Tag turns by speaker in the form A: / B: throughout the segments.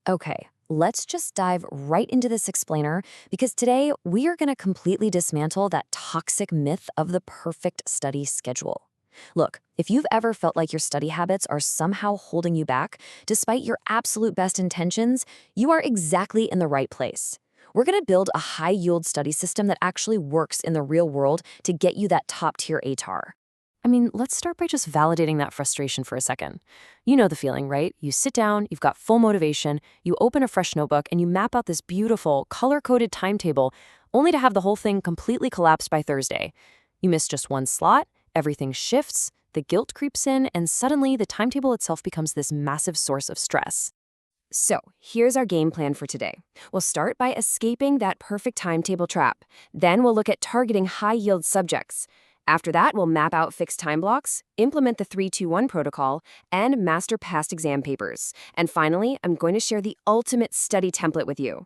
A: Okay, let's just dive right into this explainer because today we are going to completely dismantle that toxic myth of the perfect study schedule. Look, if you've ever felt like your study habits are somehow holding you back, despite your absolute best intentions, you are exactly in the right place. We're going to build a high-yield study system that actually works in the real world to get you that top-tier ATAR. Let's start by just validating that frustration for a second. You know the feeling, right? You sit down, you've got full motivation, you open a fresh notebook, and you map out this beautiful, color-coded timetable, only to have the whole thing completely collapse by Thursday. You miss just one slot, everything shifts, the guilt creeps in, and suddenly the timetable itself becomes this massive source of stress. So, here's our game plan for today. We'll start by escaping that perfect timetable trap. Then we'll look at targeting high-yield subjects. After that, we'll map out fixed time blocks, implement the 3-2-1 protocol, and master past exam papers. And finally, I'm going to share the ultimate study template with you.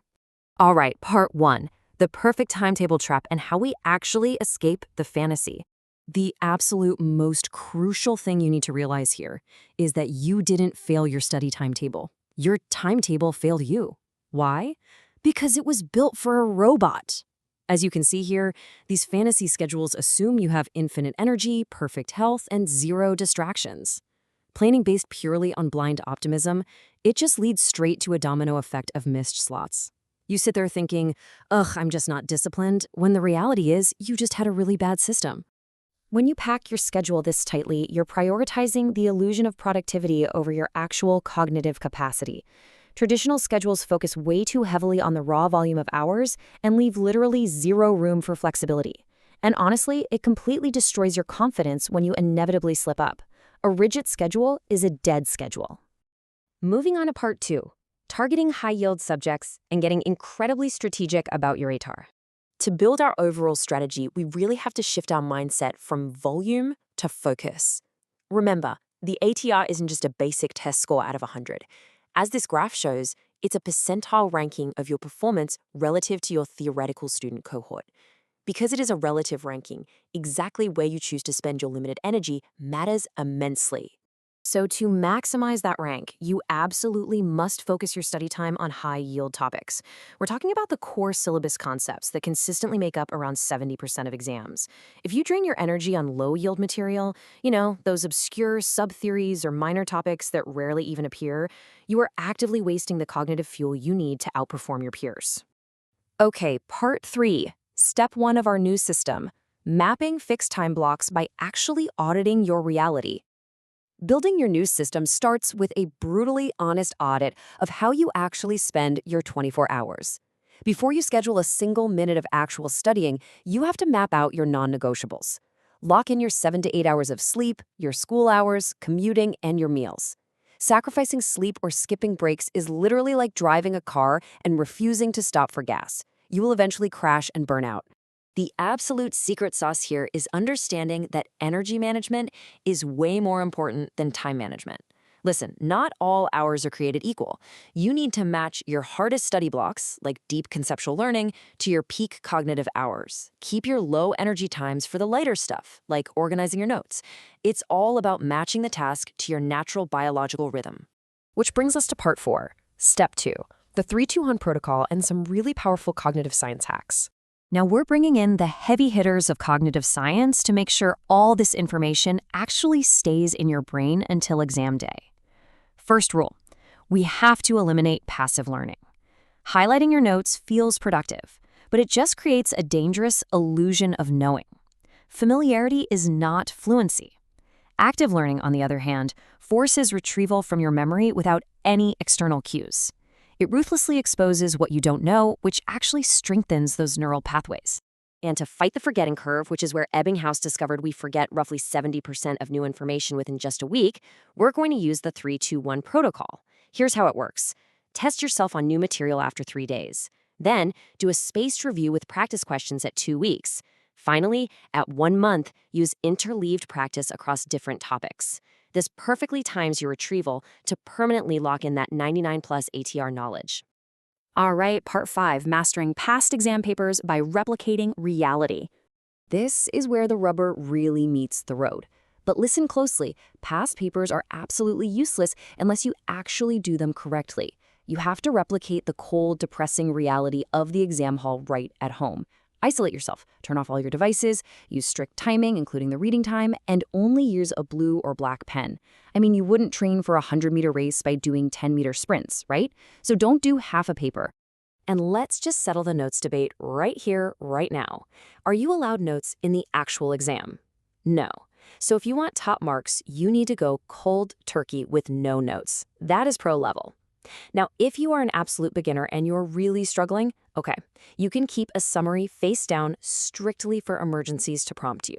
A: All right, part 1, the perfect timetable trap and how we actually escape the fantasy. The absolute most crucial thing you need to realize here is that you didn't fail your study timetable. Your timetable failed you. Why? Because it was built for a robot. As you can see here, these fantasy schedules assume you have infinite energy, perfect health, and zero distractions. Planning based purely on blind optimism, it just leads straight to a domino effect of missed slots. You sit there thinking, ugh, I'm just not disciplined, when the reality is you just had a really bad system. When you pack your schedule this tightly, you're prioritizing the illusion of productivity over your actual cognitive capacity. Traditional schedules focus way too heavily on the raw volume of hours and leave literally zero room for flexibility. And honestly, it completely destroys your confidence when you inevitably slip up. A rigid schedule is a dead schedule. Moving on to part 2, targeting high-yield subjects and getting incredibly strategic about your ATAR. To build our overall strategy, we really have to shift our mindset from volume to focus. Remember, the ATR isn't just a basic test score out of 100. As this graph shows, it's a percentile ranking of your performance relative to your theoretical student cohort. Because it is a relative ranking, exactly where you choose to spend your limited energy matters immensely. So to maximize that rank, you absolutely must focus your study time on high-yield topics. We're talking about the core syllabus concepts that consistently make up around 70% of exams. If you drain your energy on low-yield material, those obscure sub-theories or minor topics that rarely even appear, you are actively wasting the cognitive fuel you need to outperform your peers. Okay, part 3, step 1 of our new system, mapping fixed time blocks by actually auditing your reality. Building your new system starts with a brutally honest audit of how you actually spend your 24 hours. Before you schedule a single minute of actual studying, you have to map out your non-negotiables. Lock in your 7 to 8 hours of sleep, your school hours, commuting, and your meals. Sacrificing sleep or skipping breaks is literally like driving a car and refusing to stop for gas. You will eventually crash and burn out. The absolute secret sauce here is understanding that energy management is way more important than time management. Listen, not all hours are created equal. You need to match your hardest study blocks, like deep conceptual learning, to your peak cognitive hours. Keep your low energy times for the lighter stuff, like organizing your notes. It's all about matching the task to your natural biological rhythm. Which brings us to part 4, step 2, the 3-2-1 protocol and some really powerful cognitive science hacks. Now we're bringing in the heavy hitters of cognitive science to make sure all this information actually stays in your brain until exam day. First rule, we have to eliminate passive learning. Highlighting your notes feels productive, but it just creates a dangerous illusion of knowing. Familiarity is not fluency. Active learning, on the other hand, forces retrieval from your memory without any external cues. It ruthlessly exposes what you don't know, which actually strengthens those neural pathways. And to fight the forgetting curve, which is where Ebbinghaus discovered we forget roughly 70% of new information within just a week, we're going to use the 3-2-1 protocol. Here's how it works. Test yourself on new material after 3 days. Then, do a spaced review with practice questions at 2 weeks. Finally, at 1 month, use interleaved practice across different topics. This perfectly times your retrieval to permanently lock in that 99+ ATR knowledge. All right, part 5, mastering past exam papers by replicating reality. This is where the rubber really meets the road. But listen closely, past papers are absolutely useless unless you actually do them correctly. You have to replicate the cold, depressing reality of the exam hall right at home. Isolate yourself, turn off all your devices, use strict timing, including the reading time, and only use a blue or black pen. I mean, you wouldn't train for a 100-meter race by doing 10-meter sprints, right? So don't do half a paper. And let's just settle the notes debate right here, right now. Are you allowed notes in the actual exam? No. So if you want top marks, you need to go cold turkey with no notes. That is pro level. Now, if you are an absolute beginner and you're really struggling, okay, you can keep a summary face down strictly for emergencies to prompt you.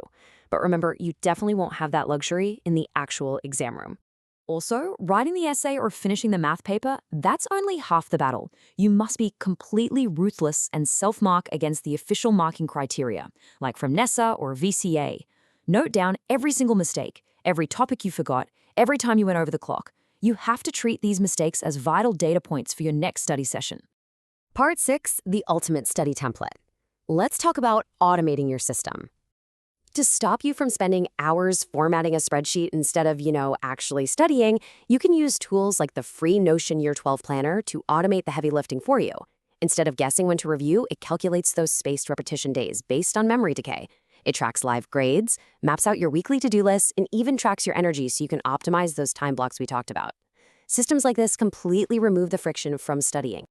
A: But remember, you definitely won't have that luxury in the actual exam room. Also, writing the essay or finishing the math paper, that's only half the battle. You must be completely ruthless and self-mark against the official marking criteria, like from NESA or VCA. Note down every single mistake, every topic you forgot, every time you went over the clock. You have to treat these mistakes as vital data points for your next study session. Part 6, the ultimate study template. Let's talk about automating your system. To stop you from spending hours formatting a spreadsheet instead of, actually studying, you can use tools like the free Notion Year 12 Planner to automate the heavy lifting for you. Instead of guessing when to review, it calculates those spaced repetition days based on memory decay. It tracks live grades, maps out your weekly to-do lists, and even tracks your energy so you can optimize those time blocks we talked about. Systems like this completely remove the friction from studying.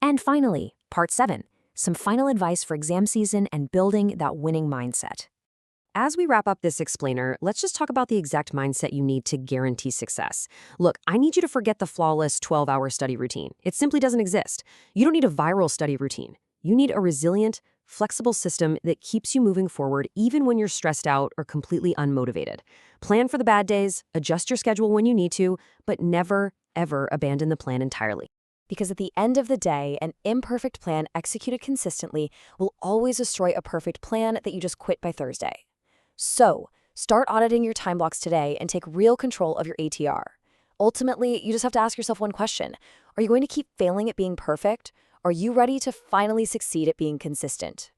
A: And finally, Part 7, some final advice for exam season and building that winning mindset. As we wrap up this explainer, let's just talk about the exact mindset you need to guarantee success. Look, I need you to forget the flawless 12-hour study routine. It simply doesn't exist. You don't need a viral study routine. You need a resilient, flexible system that keeps you moving forward even when you're stressed out or completely unmotivated. Plan for the bad days, adjust your schedule when you need to, but never, ever abandon the plan entirely. Because at the end of the day, an imperfect plan executed consistently will always destroy a perfect plan that you just quit by Thursday. So, start auditing your time blocks today and take real control of your ATR. Ultimately, you just have to ask yourself one question. Are you going to keep failing at being perfect? Are you ready to finally succeed at being consistent?